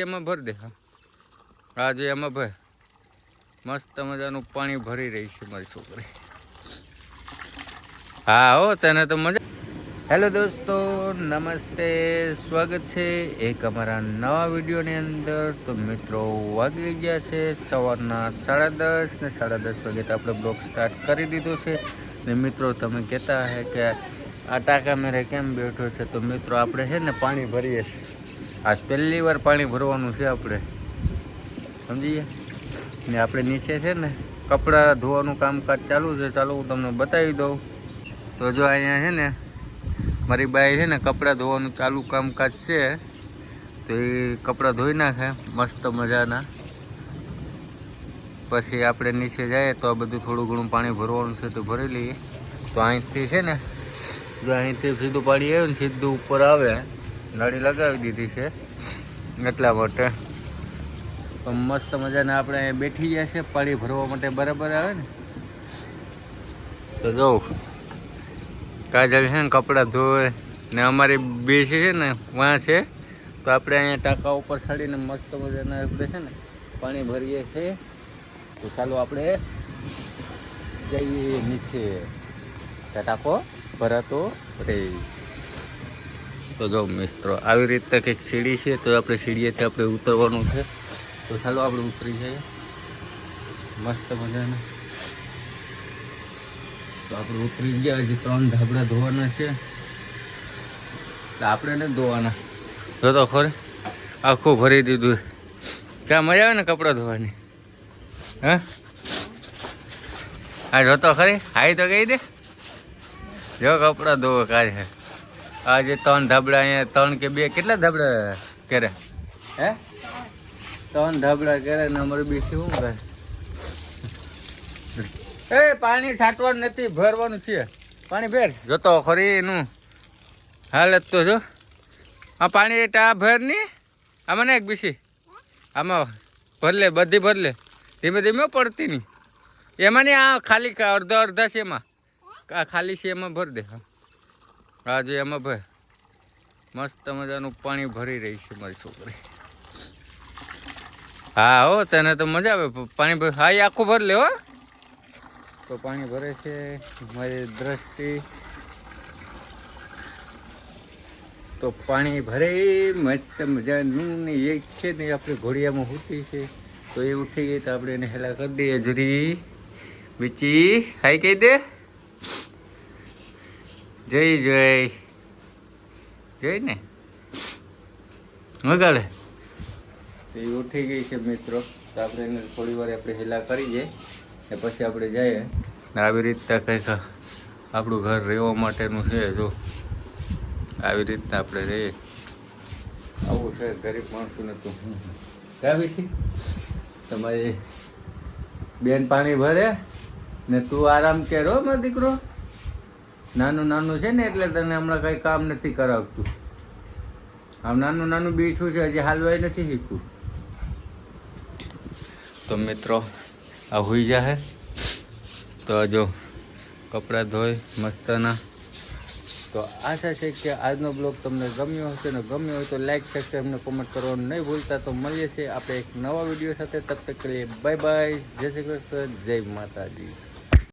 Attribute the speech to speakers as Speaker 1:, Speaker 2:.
Speaker 1: એમાં ભરી દે. હા જો એમાં ભર. મસ્ત મજાનું પાણી ભરી રહી છે મારી છોકરી. હા હો તને તો મજા. હેલો દોસ્તો, નમસ્તે, સ્વાગત છે એક અમારા નવા વિડીયોની અંદર. તો મિત્રો વાગી ગયા છે સવારના 10:30 ને 10:30 વાગે તો આપણે બ્લોગ સ્ટાર્ટ કરી દીધો છે. ને મિત્રો તમે કહેતા હે કે આ ટાંકા મેરે કેમ બેઠો છે, તો મિત્રો આપણે છે ને પાણી ભરીએ છીએ. આજ પહેલી વાર પાણી ભરવાનું છે આપણે, સમજીએ ને. આપણે નીચે છે ને કપડાં ધોવાનું કામકાજ ચાલુ છે. ચાલો હું તમને બતાવી દઉં. તો જો અહીંયા છે ને મારી બાઈ છે ને કપડાં ધોવાનું ચાલુ કામકાજ છે. તો એ કપડાં ધોઈ નાખે મસ્ત મજાના. પછી આપણે નીચે જઈએ તો આ બધું થોડું ઘણું પાણી ભરવાનું છે તો ભરી લઈએ. તો અહીંથી છે ને જો અહીંથી સીધું પાણી આવ્યું ને સીધું ઉપર આવે. નળી લગાવી દીધી છે એટલા માટે. તો મસ્ત મજાના આપણે અહીંયા બેઠી ગયા છે પાણી ભરવા માટે. બરાબર આવે ને તો જોઉં કાજલ છે ને કપડાં ધોવે ને અમારી બે છે ને વાં છે. તો આપણે અહીંયા ટાંકા ઉપર ચડીને મસ્ત મજાના આપણે છે ને પાણી ભરીએ છીએ. તો ચાલો આપણે જઈએ નીચે, ટાંકો ભરાતો રહે. તો જો મિત્રો આવી રીતે કંઈક સીડી છે. તો આપણે સીડીએથી આપણે ઉતરવાનું છે. તો ચાલો આપણે ઉતરી જઈએ મસ્ત મજાના. તો આપણે ઉતરી ગયા. હજી 3 ધાબળા ધોવાના છે. તો આપણે નથી ધોવાના. જો તો ખરે આખું ભરી દીધું. ક્યાં મજા આવે ને કપડાં ધોવાની. હા હા જોતો ખરી. હાઈ તો કહી દે. જો કપડાં ધોવો કાઢે. આજે 3 ધાબળા અહીંયા 3 કે 2 કેટલા ધાબળા કરે હે? 3 ધાબળા કરે ને અમારે બી શું કરે. એ પાણી છાંટવાનું નથી, ભરવાનું છે. પાણી ભેર જોતો ખરી એનું હાલત તો જો. આ પાણી ટા ભર ની આમાં ને એક બીસી આમાં ભરલે, બધી ભરલે ધીમે ધીમે પડતી નહીં એમાં નહીં. આ ખાલી અડધા છે એમાં. આ ખાલી છે એમાં ભર દે. હા જો એમાં ભર. મસ્ત મજાનું પાણી ભરી રહી છે મારી છોકરી. હા હો તને તો મજા આવે પાણી ભર. હા એ આખું ભર લે હો. તો પાણી ભરે છે મારી દ્રષ્ટિ. તો પાણી ભરે મસ્ત મજાનું ને એક છે ને આપણે ઘોડિયામાં ઉઠી છે. તો એ ઉઠી ગઈ તો આપણે એને હેલા કરી દઈએ. જરી બીચી હાઈ કહી દે. જઈ જઈ જઈ ને મગાડે. તો એ ઉઠી ગઈ છે મિત્રો. તો આપણે એને થોડી વાર આપણે હેલા કરીએ ને પછી આપણે જઈએ. ને આવી રીતના કંઈક આપણું ઘર રહેવા માટેનું છે. જો આવી રીતના આપણે રહીએ. આવું છે ગરીબ માણસું નતું. કાવી છે તમારી બેન પાણી ભરે ને તું આરામ કરો મારો દીકરો. નાનું નાનું છે ને એટલે તને હમણાં કંઈ કામ નથી કરાવતું. આમ નાનું નાનું બીછું છે, હજી હાલવાય નથી શીખવું. તો મિત્રો આ હોઈ જાય. તો જો કપડાં ધોઈ મસ્તના. તો આશા છે કે આજનો બ્લોગ તમને ગમ્યો હશે ને ગમ્યો હોય તો લાઈક, સબસ્ક્રાઈબ ને કોમેન્ટ કરવાનું નહીં ભૂલતા. તો મળીએ છીએ આપણે એક નવા વિડીયો સાથે. તબ તક કરીએ બાય બાય. જય શ્રી કૃષ્ણ, જય માતાજી.